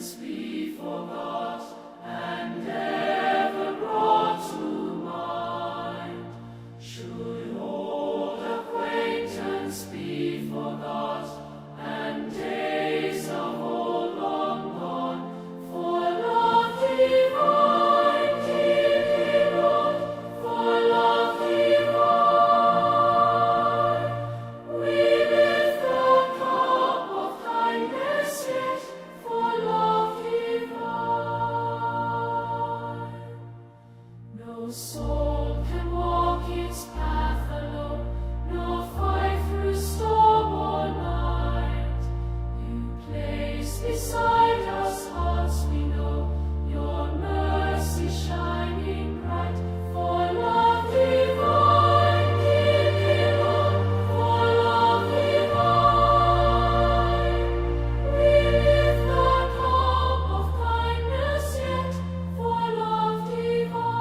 acquaintance be forgot, and ever brought to mind. Should old acquaintance be forgot, and days of old long gone, for love divine dearly wrought, for love divine, we lift the cup of kindness yet, for love divine. No soul can walk its path alone, nor fight through storm or night. You place beside us hearts we know, your mercy shining bright. For love divine, dearly Lord, for love divine, we lift the cup of kindness yet, for love divine.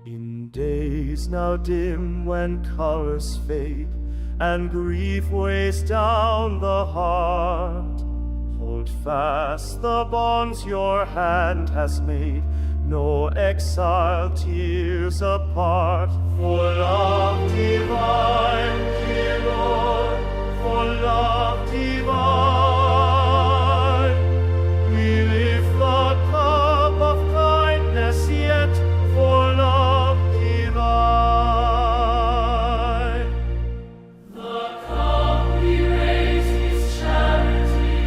In days now dim when colors fade and grief weighs down the heart, hold fast the bonds your hand has made, no exile tears apart. For love divine, dear Lord, for love divine, we lift the cup of kindness yet, for love divine. The cup we raise is charity,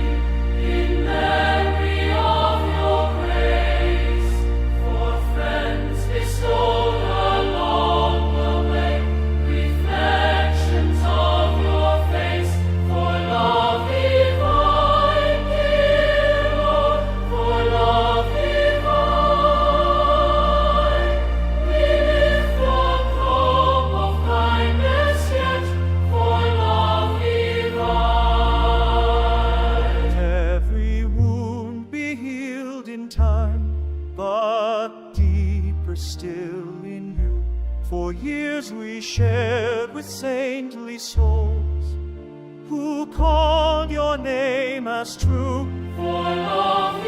in memory of your grace, for friends bestowed along the way, reflections of your face. For love divine, dear Lord, for love divine, we lift the cup of kindness yet, for love divine. Every wound be healed in time, but deeper still in you. For years we shared with saintly souls who called your name as true. For love